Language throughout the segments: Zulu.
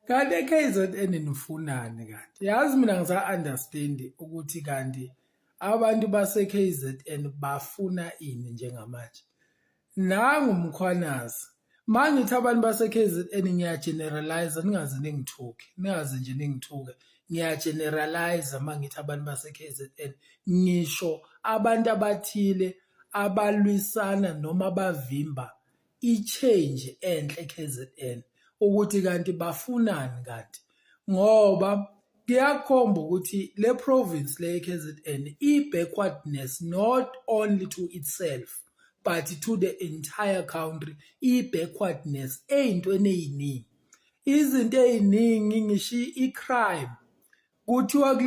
Kanti e-KZN nifunani kanti? Yazi mina ngisa-understand ukuthi kanti abantu base-KZN bafuna ini njengamanje. Nangu Mkhwanazi. Mangithi abantu base-KZN ngiyageneralize, ningaze ningithuke. Ningaze nje ningithuke. Ngiyageneralize mangithi abantu base-KZN. Ngisho abantu abathile abalwisana noma abavimba i-change enhle e-KZN. Ukuthi kanti bafunani kanti ngoba kuyakhomba ukuthi le province le KZN i-backwardness not only to itself but to the entire country, i-backwardness ey'ntweni ey'ningi, izinto ey'ningi ngisho i-crime kuthiwa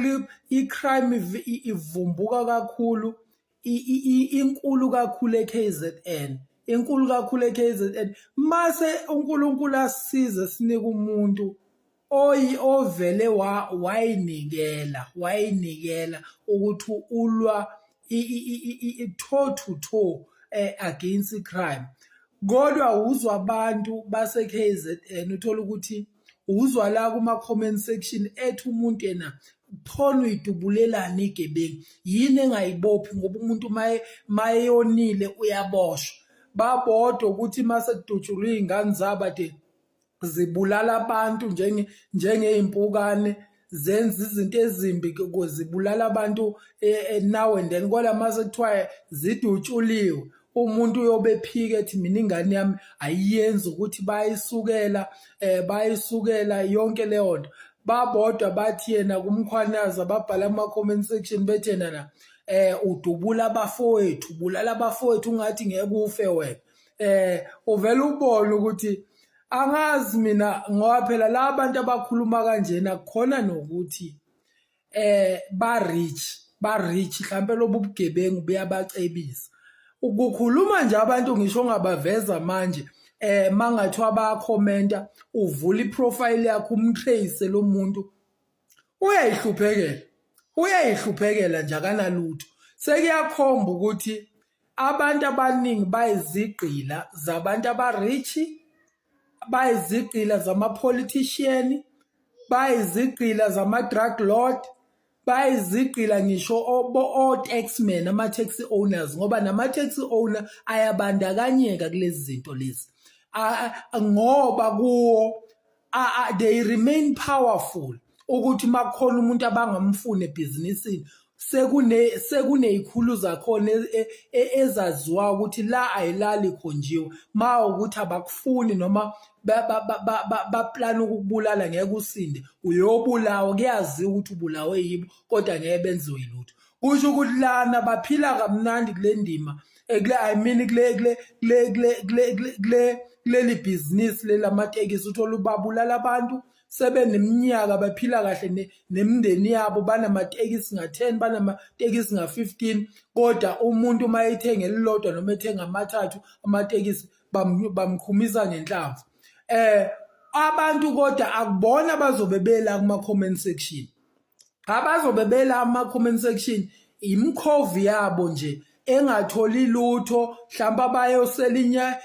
i-crime ivumbuka kakhulu, inkulu kakhulu e-KZN. Inkulu kakhulu e-KZN mase uNkulunkulu asisize sinike umuntu ovele wayinikela ukuthi ulwa toe to toe against crime. Kodwa uzwa abantu base-KZN uthola ukuthi uzwa la kuma-comment section ethi umuntu yena khona uyidubulelana igebengu yini engayibophi ngoba umuntu mayeyonile uyaboshwa. Babodwa ukuthi mase kudutshulwa iy'ngane zabo ade zibulala abantu njengey'mpukane, zenza izinto ezimbi zibulala abantu now and then. Kodwa mase kuthiwa zidutshuliwe umuntu uyobe ephika ethi mina ingane yami ayiyenzi ukuthi bayisukela yonke leyo nto. Babodwa bathi yena kuMkhwanazi ababhala ama-comment section bethi yena na udubula abafowethu, ubulala abafowethu ungathi ngeke ufe wena. Uvela ubone ukuthi angazi mina ngoba phela la bantu abakhuluma kanjena kukhona nokuthi ba-rich mhlawumbe lobu bugebengu buyabacebisa. Ukukhuluma nje abantu ngisho ongabaveza manje mangathiwa bayakhomenta uvula iprofile yakho umtrace lo muntu uyayihluphekela nje akanalutho. Sekuyakhomba ukuthi abantu abaningi bayizigqila zabantu abarichi, bayizigqila zama-politician, bayizigqila zama-drug lord, bayizigqila ngisho o-taxmen, ama-taxi owners ngoba nama-taxi owner ayabandakanyeka kulezi zinto lezi ngoba kuwo they remain powerful ukuthi makukhona umuntu abangamfuni ebhizinisini sekuney'khulu zakhona ezaziwa ukuthi la ayilali ikhonjiwe ma ukuthi abakufuni noma baplana ukukubulala ngeke usinde uyobulawa, kuyaziwa ukuthi ubulawe yibo kodwa ngeke benziwe yilutho. Kusho ukuthi lana baphila kamnandi kule ndima kuleli bhizinisi lelamatekisi. Uthola babulala abantu sebeneminyaka baphila kahle nemindeni yabo, banamatekisi nga-10 banamatekisi nga-15 kodwa umuntu uma ethenga elilodwa noma ethenga amathathu amatekisi bamkhumisa ngenhlamvu. Abantu kodwa akubona bazobe bela kuma-comment section, abazobe bela ama-comment section imkhovi yabo nje engatholi lutho. Mhlawumbe abayosela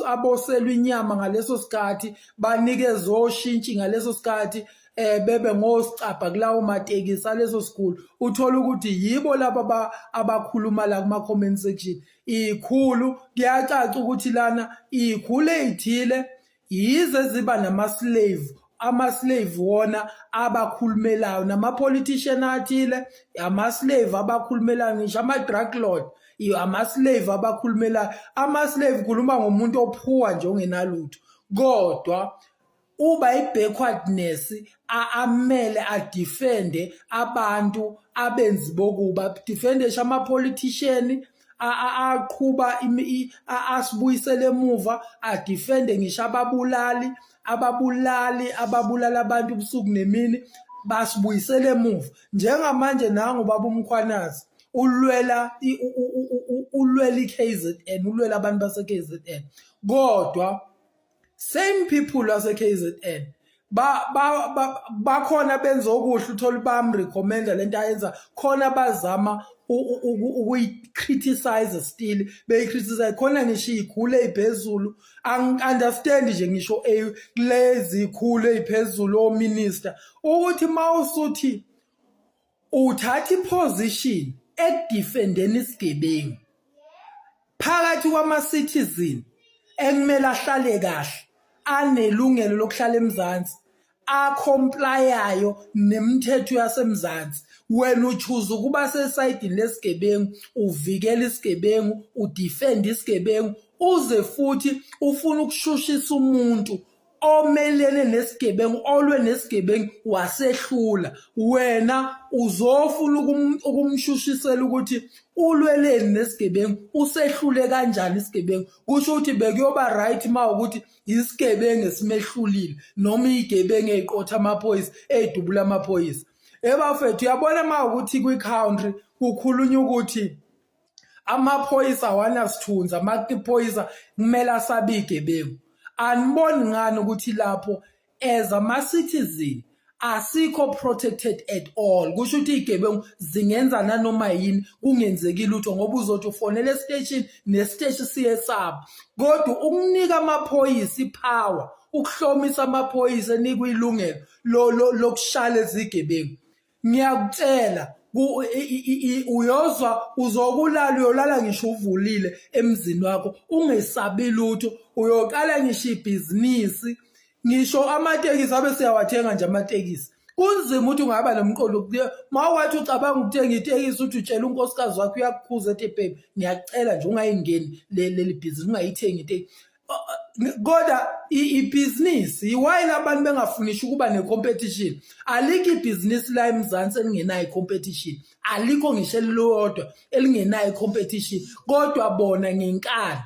aboselwa inyama ngaleso sikhathi banikeze oshintshi ngaleso sikhathi bebe ngosicabha kulawo matekisi aleso sikhulu. Uthola ukuthi yibo laba abakhuluma la kuma-comment section. Ikhulu kuyacaca ukuthi lana ikhulu ey'thile yize ziba nama-slave, ama-slave wona abakhulumelayo, nama-politician athile ama-slave abakhulumelayo, ngisho ama-drug lord ama-slave abakhulumelayo. Ama-slave khuluma ngomuntu ophuwa nje ongenalutho kodwa uba i-backwardness amele adifende abantu abenzi bokuba, defende ama-politician aqhuba asibuyisele emuva, adifende ngisho ababulala abantu ubusuku nemini basibuyisele emuva. Njengamanje nangu baba uMkhwanazi ulwela i-KZN, ulwela abantu base-KZN kodwa same people base-KZN bakhona benza okuhle uthola bamrecommenda lento ayenza khona bazama ukuyi-criticize still beyi-criticize khona ngisho iy'khulu ey'phezulu angi-understand nje ngisho lezi khulu ey'phezulu ominister ukuthi ma usuthi uthatha iposition ekudifendeni isigebengu phakathi kwama-citizen ekumele ahlale kahle anelungelo lokuhlala eMzansi acomplyayo nemithetho yaseMzansi wena uchoose ukuba sesayidini lesigebengu uvikela isigebengu udefend isigebengu uze futhi ufuna ukushushisa umuntu omelene nesigebengu olwe nesigebengu wasehlula wena uzofuna ukumshushisela ukuthi ulweleni nesigebengu usehlule kanjani isigebengu kusho ukuthi bekuyoba right ma ukuthi isigebengu esimehlulile noma izigebengu eziqotha amaphoyisa ezidubula amaphoyisa ebafethu uyabona ma ukuthi kwi-country kukhulunywa ukuthi amaphoyisa awanasithunzi amaphoyisa kumele asabe izigebengu aniboni ngani ukuthi lapho as ama-citizen asikho protected at all kusho ukuthi izigebengu zingenza nanoma yini kungenzeki lutho ngoba uzothi ufonele esiteshini nesiteshi siyesaba kodwa ukunika amaphoyisa ipower ukuhlomisa amaphoyisa enikwe ilungelo lokushala izigebengu ngiyakutshela uyozwa uzokulala uyolala ngisho uvulile emzini wakho ungesabi lutho uyoqala ngisho ibhizinisi ngisho amatekisi abe siyawathenga nje amatekisi kunzima ukuthi ungaba nomqondo mawathi ucabanga ukuthenga itekisi uthi utshela unkosikazi wakho uyakukhuza ethi babe ngiyacela nje ungayingeni leli bhizinisi ungayithengi itekisi kodwa ibhizinisi why abantu bengafunisha ukuba necompetition alikho ibhizinisi la eMzansi elingenayo icompetition alikho ngisho elilodwa elingenayo icompetition kodwa bona ngenkani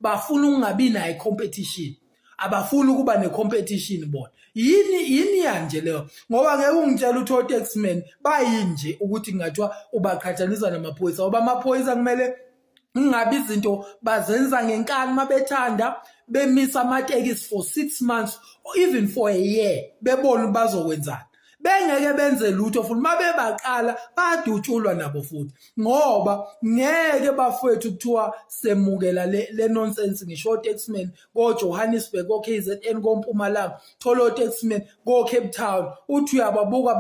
bafuna ukungabi nayo icompetition abafuni ukuba necompetition bona yini yanje leyo ngoba ngeke ungitshela ukuthi otaxman bayinje ukuthi ngathiwa ubaqhathanisa namaphoyisa ngoba amaphoyisa kumele ngabe izinto bazenza ngenkani mabethanda bemisa amatekisi for 6 months or even for a year bebona bazokwenzana bengeke benze lutho futhi mabebaqala badutshulwa nabo futhi ngoba ngeke bafethu kuthiwa semukela le nonsense ngisho taxman go Johannesburg go KZN go Mpumalanga tholo taxman go Cape Town uthi uyababuka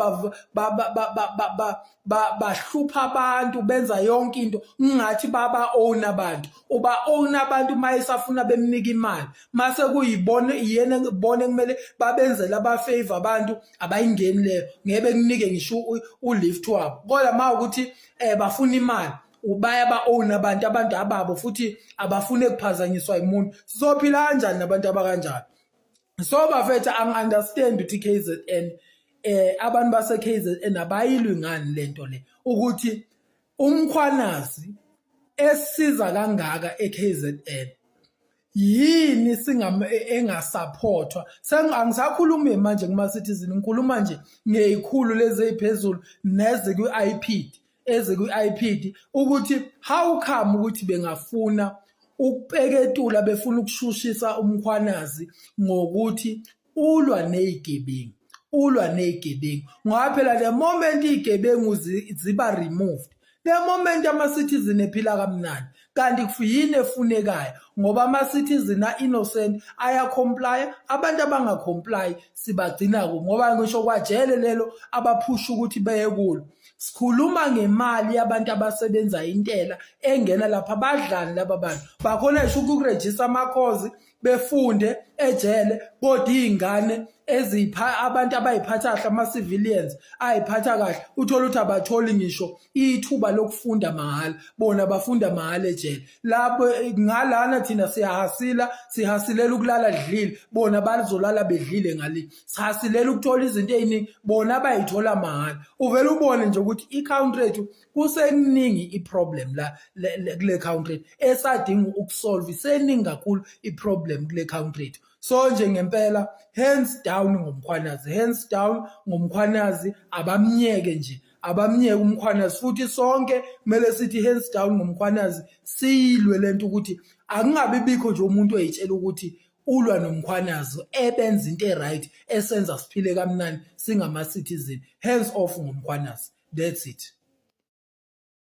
bahlupha abantu benza yonke into ngathi baba own abantu uba own abantu mayisafuna bemnika imali mase kuyibona yena ngibone kumele babenzele abafavor abantu abayingeni leyo ngebe kunike ngisho ulift wabo kodwa ma ukuthi bafuna imali ubaya ba own abantu ababo futhi abafune ukuphazanyiswa imuntu sizophila kanjani nabantu abakanjani so bafethu angi-understand ukuthi KZN abantu base KZN abayilwi ngani lento le ukuthi umkhwanazi esiza kangaka eKZN yini engasupportwa angisakhulumi manje kuma citizen ngikhuluma nje ngezikhulu lezi eziphezulu neze kwi-IPD ukuthi how come ukuthi bengafuna ukupeketula befuna ukushushisa umkhwanazi ngokuthi ulwa nezigebengu ngoba phela the moment izigebengu ziba removed the moment ama-citizen ephila kamnandi kanti yini efunekayo ngoba ama-citizen a-innocent ayacomplya abantu abangacomply sibagcina ngoba ngisho kwajele lelo abaphusha ukuthi beye kulo sikhuluma ngemali yabantu abasebenza intela engena lapha badlani laba bantu bakhona isho ukurejista amakhozi befunde ejele kodwa izingane abantu abayiphatha kahle ama-civilians ayiphatha kahle uthola ukuthi abatholi ngisho ithuba lokufunda mahhala bona bafunda mahhala ejele lapho ngalana thina sihasilela ukulala dlile bona bazolala bedlile ngali sihasilela ukuthola izinto eziningi bona abayithola mahhala uvela ubone nje ukuthi i-country yethu kuseningi i-problem la kule country esadinga ukusolve iseningi kakhulu i-problem kule country yethu so nje ngempela hands down ngomkhwanazi abamnyeke umkhwanazi futhi sonke kumele sithi hands down ngomkhwanazi silwe lento ukuthi akungabi bikho nje umuntu oyitshela ukuthi ulwa nomkhwanazo ebenza into e-right esenza siphile kamnandi singama-citizen. Hands off ngomkhwanazo. That's it.